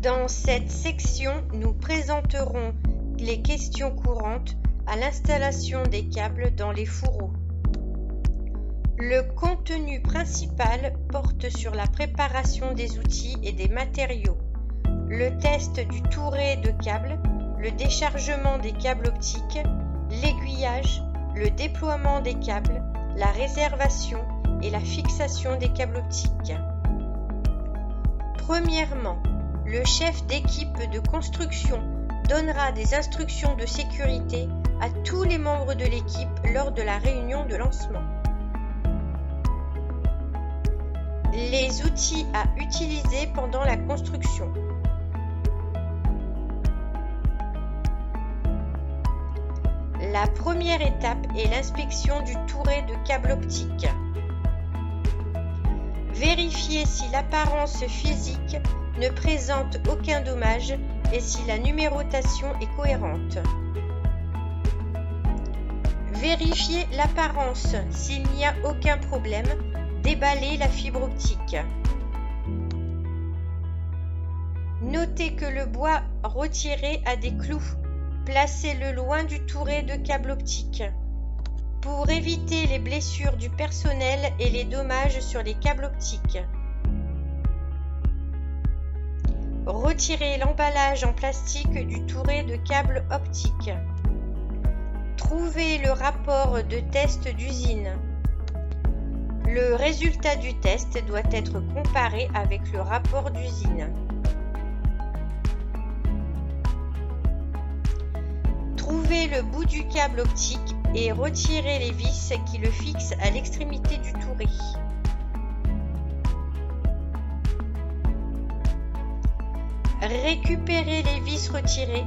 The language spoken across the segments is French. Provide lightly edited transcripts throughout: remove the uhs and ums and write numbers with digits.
Dans cette section, nous présenterons les questions courantes à l'installation des câbles dans les fourreaux. Le contenu principal porte sur la préparation des outils et des matériaux, le test du touret de câbles, le déchargement des câbles optiques, l'aiguillage, le déploiement des câbles, la réservation et la fixation des câbles optiques. Premièrement, le chef d'équipe de construction donnera des instructions de sécurité à tous les membres de l'équipe lors de la réunion de lancement. Les outils à utiliser pendant la construction. La première étape est l'inspection du touret de câble optique. Vérifiez si l'apparence physique ne présente aucun dommage et si la numérotation est cohérente. Vérifiez l'apparence. S'il n'y a aucun problème, déballez la fibre optique. Notez que le bois retiré a des clous. Placez-le loin du touret de câble optique. Pour éviter les blessures du personnel et les dommages sur les câbles optiques. Retirez l'emballage en plastique du touret de câble optique. Trouvez le rapport de test d'usine. Le résultat du test doit être comparé avec le rapport d'usine. Trouvez le bout du câble optique et retirez les vis qui le fixent à l'extrémité du touret. Récupérez les vis retirées.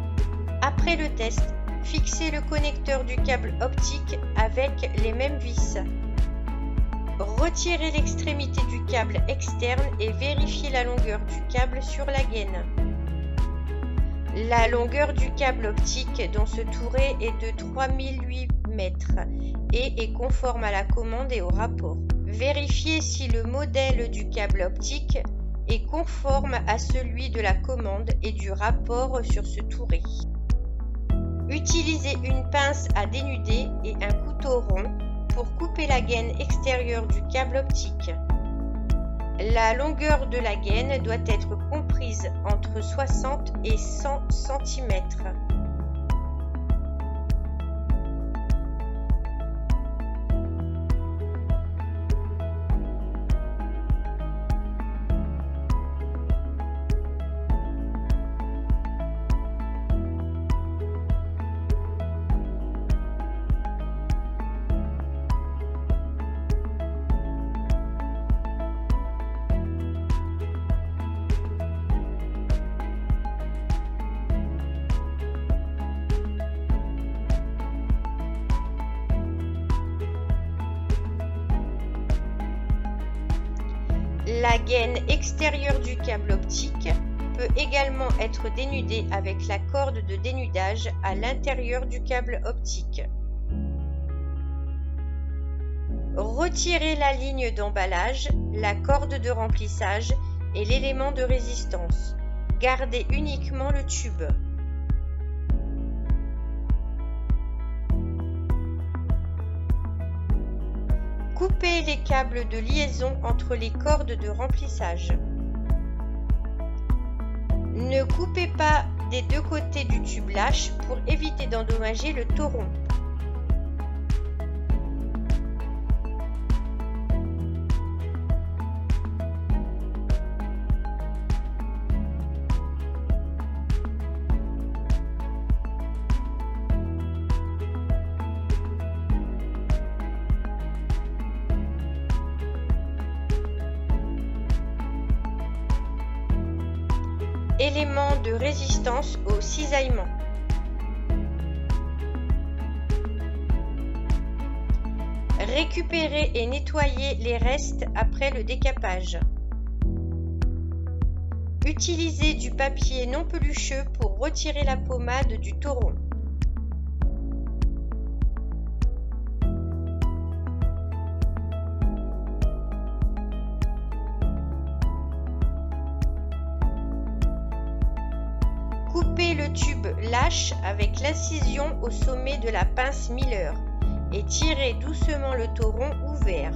Après le test, fixez le connecteur du câble optique avec les mêmes vis. Retirez l'extrémité du câble externe et vérifiez la longueur du câble sur la gaine. La longueur du câble optique dans ce touret est de 3008 mètres et est conforme à la commande et au rapport. Vérifiez si le modèle du câble optique est conforme à celui de la commande et du rapport sur ce touret. Utilisez une pince à dénuder et un couteau rond pour couper la gaine extérieure du câble optique. La longueur de la gaine doit être comprise entre 60 et 100 cm. La gaine extérieure du câble optique peut également être dénudée avec la corde de dénudage à l'intérieur du câble optique. Retirez la ligne d'emballage, la corde de remplissage et l'élément de résistance. Gardez uniquement le tube. Coupez les câbles de liaison entre les cordes de remplissage. Ne coupez pas des deux côtés du tube lâche pour éviter d'endommager le toron. Éléments de résistance au cisaillement. Récupérez et nettoyez les restes après le décapage. Utilisez du papier non pelucheux pour retirer la pommade du toron. Coupez le tube lâche avec l'incision au sommet de la pince Miller et tirez doucement le torron ouvert.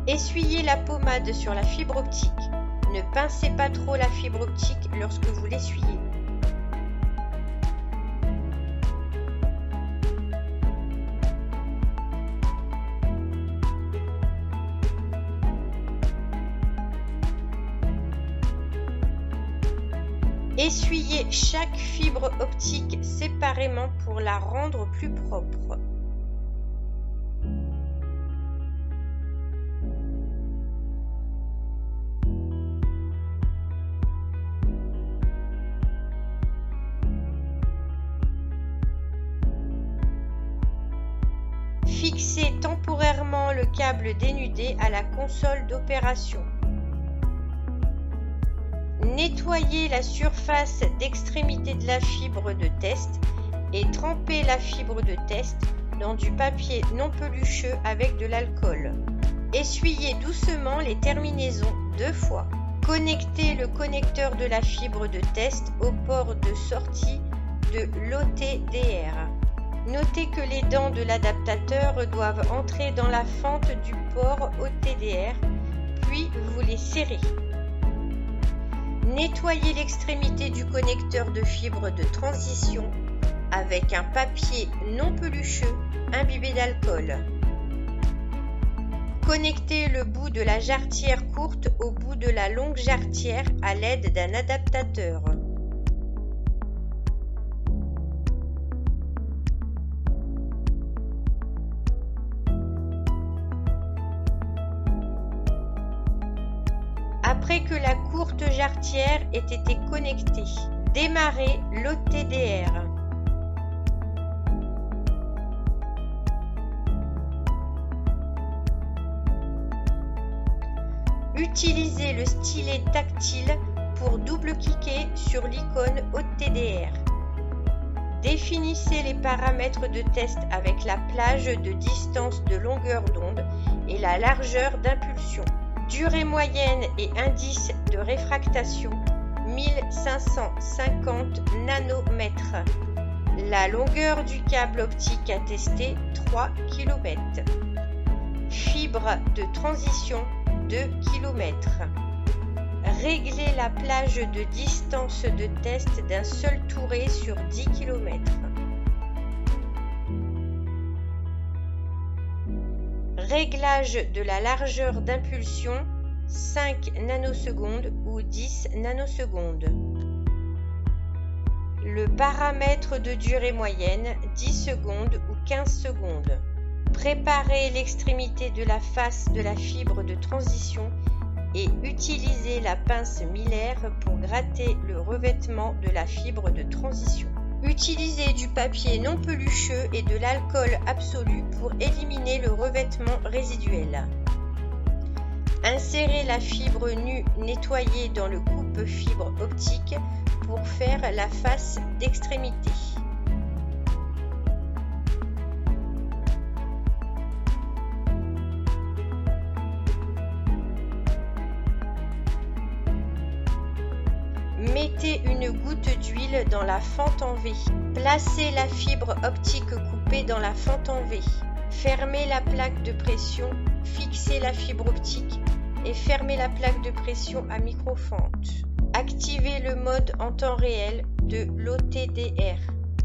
Essuyez la pommade sur la fibre optique. Ne pincez pas trop la fibre optique lorsque vous l'essuyez. Essuyez chaque fibre optique séparément pour la rendre plus propre. Fixez temporairement le câble dénudé à la console d'opération. Nettoyez la surface d'extrémité de la fibre de test et trempez la fibre de test dans du papier non pelucheux avec de l'alcool. Essuyez doucement les terminaisons 2 fois. Connectez le connecteur de la fibre de test au port de sortie de l'OTDR. Notez que les dents de l'adaptateur doivent entrer dans la fente du port OTDR, puis vous les serrez. Nettoyez l'extrémité du connecteur de fibre de transition avec un papier non pelucheux imbibé d'alcool. Connectez le bout de la jarretière courte au bout de la longue jarretière à l'aide d'un adaptateur. Après que la courte jarretière ait été connectée, démarrez l'OTDR. Utilisez le stylet tactile pour double-cliquer sur l'icône OTDR. Définissez les paramètres de test avec la plage de distance de longueur d'onde et la largeur d'impulsion. Durée moyenne et indice de réfractation 1550 nanomètres. La longueur du câble optique à tester 3 km. Fibre de transition 2 km. Réglez la plage de distance de test d'un seul touré sur 10 km. Réglage de la largeur d'impulsion 5 nanosecondes ou 10 nanosecondes. Le paramètre de durée moyenne 10 secondes ou 15 secondes. Préparez l'extrémité de la face de la fibre de transition et utilisez la pince Miller pour gratter le revêtement de la fibre de transition. Utilisez du papier non pelucheux et de l'alcool absolu pour éliminer le revêtement résiduel. Insérez la fibre nue nettoyée dans le coupe-fibre optique pour faire la face d'extrémité. Mettez une goutte d'huile dans la fente en V. Placez la fibre optique coupée dans la fente en V. Fermez la plaque de pression, fixez la fibre optique et fermez la plaque de pression à microfente. Activez le mode en temps réel de l'OTDR.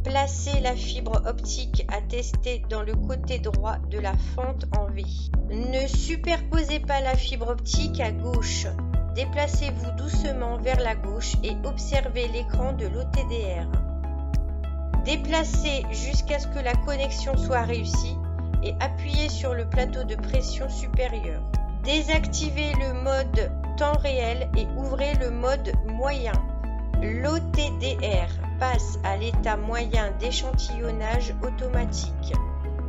Placez la fibre optique à tester dans le côté droit de la fente en V. Ne superposez pas la fibre optique à gauche. Déplacez-vous doucement vers la gauche et observez l'écran de l'OTDR. Déplacez jusqu'à ce que la connexion soit réussie et appuyez sur le plateau de pression supérieur. Désactivez le mode temps réel et ouvrez le mode moyen. L'OTDR passe à l'état moyen d'échantillonnage automatique.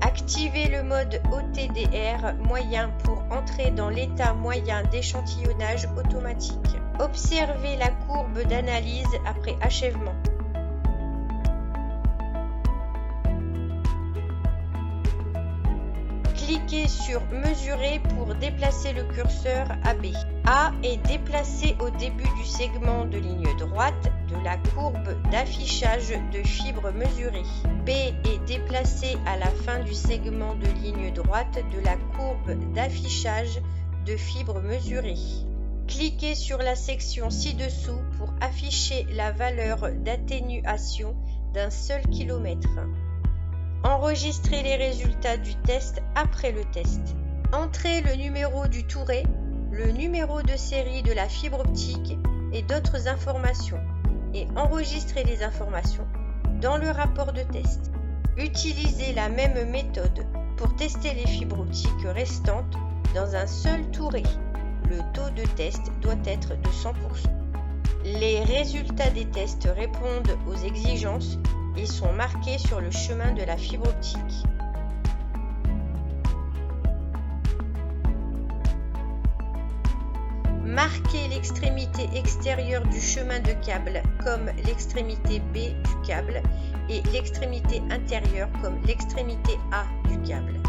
Activez le mode OTDR moyen pour entrer dans l'état moyen d'échantillonnage automatique. Observez la courbe d'analyse après achèvement. Cliquez sur Mesurer pour déplacer le curseur AB. A est déplacé au début du segment de ligne droite de la courbe d'affichage de fibres mesurées. B est déplacé à la fin du segment de ligne droite de la courbe d'affichage de fibres mesurées. Cliquez sur la section ci-dessous pour afficher la valeur d'atténuation d'un seul kilomètre. Enregistrez les résultats du test après le test. Entrez le numéro du touret, le numéro de série de la fibre optique et d'autres informations et enregistrez les informations dans le rapport de test. Utilisez la même méthode pour tester les fibres optiques restantes dans un seul touret. Le taux de test doit être de 100%. Les résultats des tests répondent aux exigences et sont marqués sur le chemin de la fibre optique. Marquez l'extrémité extérieure du chemin de câble comme l'extrémité B du câble et l'extrémité intérieure comme l'extrémité A du câble.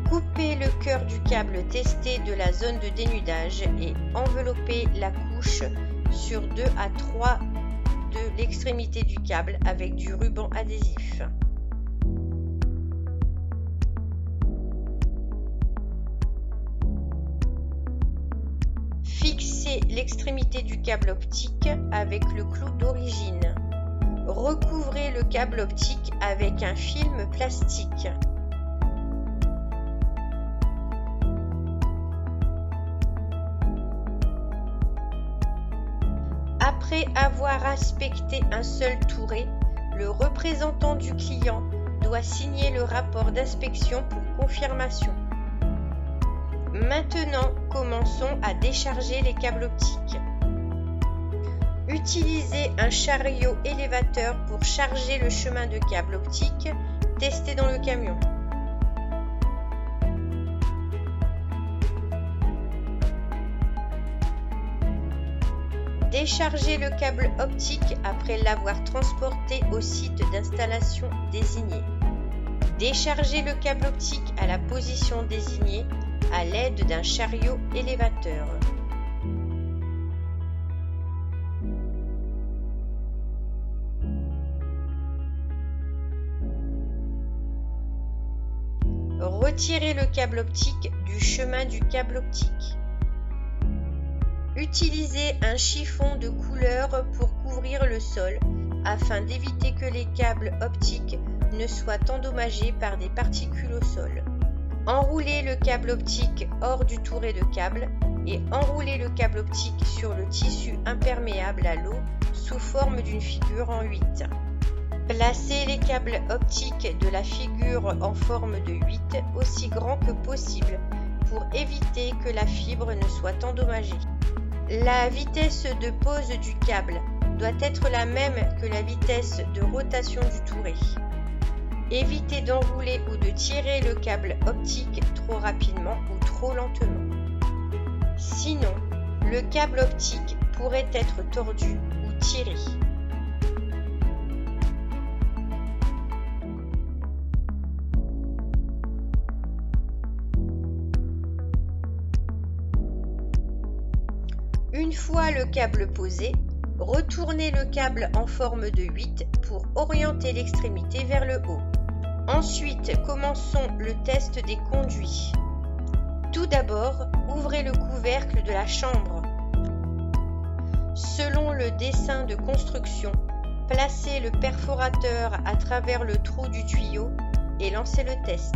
Coupez le cœur du câble testé de la zone de dénudage et enveloppez la couche sur 2 à 3 de l'extrémité du câble avec du ruban adhésif. Fixez l'extrémité du câble optique avec le clou d'origine. Recouvrez le câble optique avec un film plastique. Après avoir inspecté un seul touret, le représentant du client doit signer le rapport d'inspection pour confirmation. Maintenant, commençons à décharger les câbles optiques. Utilisez un chariot élévateur pour charger le chemin de câble optique testé dans le camion. Déchargez le câble optique après l'avoir transporté au site d'installation désigné. Déchargez le câble optique à la position désignée à l'aide d'un chariot élévateur. Retirez le câble optique du chemin du câble optique. Utilisez un chiffon de couleur pour couvrir le sol afin d'éviter que les câbles optiques ne soient endommagés par des particules au sol. Enroulez le câble optique hors du touret de câble et enroulez le câble optique sur le tissu imperméable à l'eau sous forme d'une figure en 8. Placez les câbles optiques de la figure en forme de 8 aussi grand que possible pour éviter que la fibre ne soit endommagée. La vitesse de pose du câble doit être la même que la vitesse de rotation du touret. Évitez d'enrouler ou de tirer le câble optique trop rapidement ou trop lentement. Sinon, le câble optique pourrait être tordu ou tiré. Une fois le câble posé, retournez le câble en forme de 8 pour orienter l'extrémité vers le haut. Ensuite, commençons le test des conduits. Tout d'abord, ouvrez le couvercle de la chambre. Selon le dessin de construction, placez le perforateur à travers le trou du tuyau et lancez le test.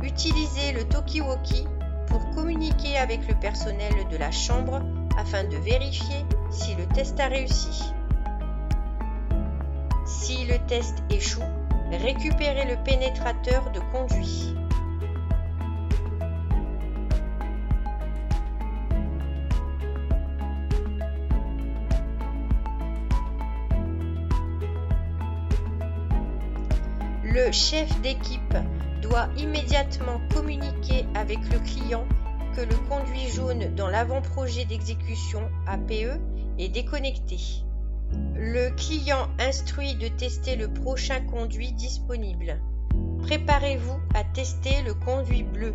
Utilisez le talkie-walkie pour communiquer avec le personnel de la chambre afin de vérifier si le test a réussi. Si le test échoue, récupérez le pénétrateur de conduit. Le chef d'équipe doit immédiatement communiquer avec le client que le conduit jaune dans l'avant-projet d'exécution APE est déconnecté. Le client instruit de tester le prochain conduit disponible. Préparez-vous à tester le conduit bleu.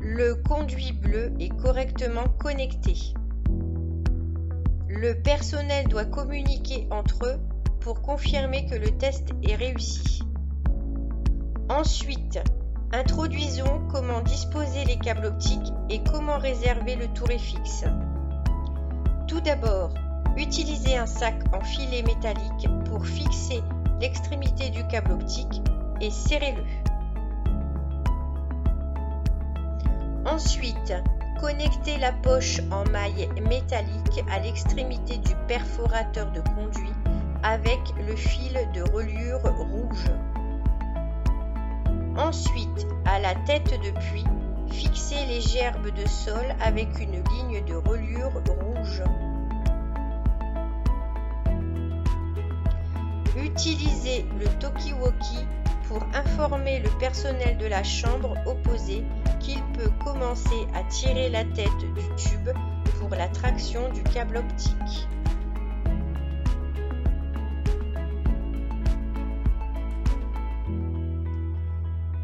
Le conduit bleu est correctement connecté. Le personnel doit communiquer entre eux pour confirmer que le test est réussi. Ensuite, introduisons comment disposer les câbles optiques et comment réserver le touré-fixe. Tout d'abord, utilisez un sac en filet métallique pour fixer l'extrémité du câble optique et serrez-le. Ensuite, connectez la poche en maille métallique à l'extrémité du perforateur de conduit avec le fil de reliure rouge. Ensuite, à la tête de puits, fixez les gerbes de sol avec une ligne de reliure rouge. Utilisez le talkie-walkie pour informer le personnel de la chambre opposée qu'il peut commencer à tirer la tête du tube pour la traction du câble optique.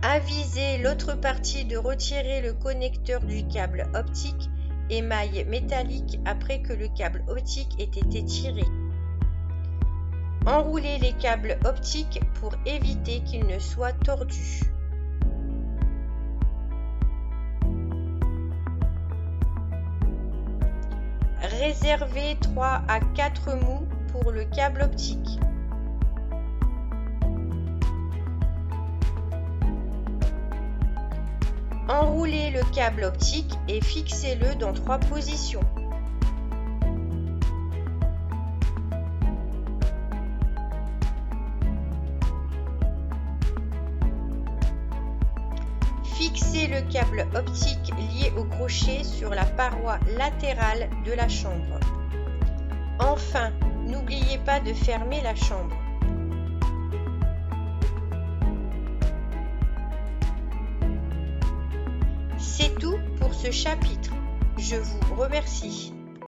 Avisez l'autre partie de retirer le connecteur du câble optique et maille métallique après que le câble optique ait été tiré. Enroulez les câbles optiques pour éviter qu'ils ne soient tordus. Réservez 3 à 4 mous pour le câble optique. Enroulez le câble optique et fixez-le dans 3 positions. Fixez le câble optique lié au crochet sur la paroi latérale de la chambre. Enfin, n'oubliez pas de fermer la chambre. C'est tout pour ce chapitre. Je vous remercie.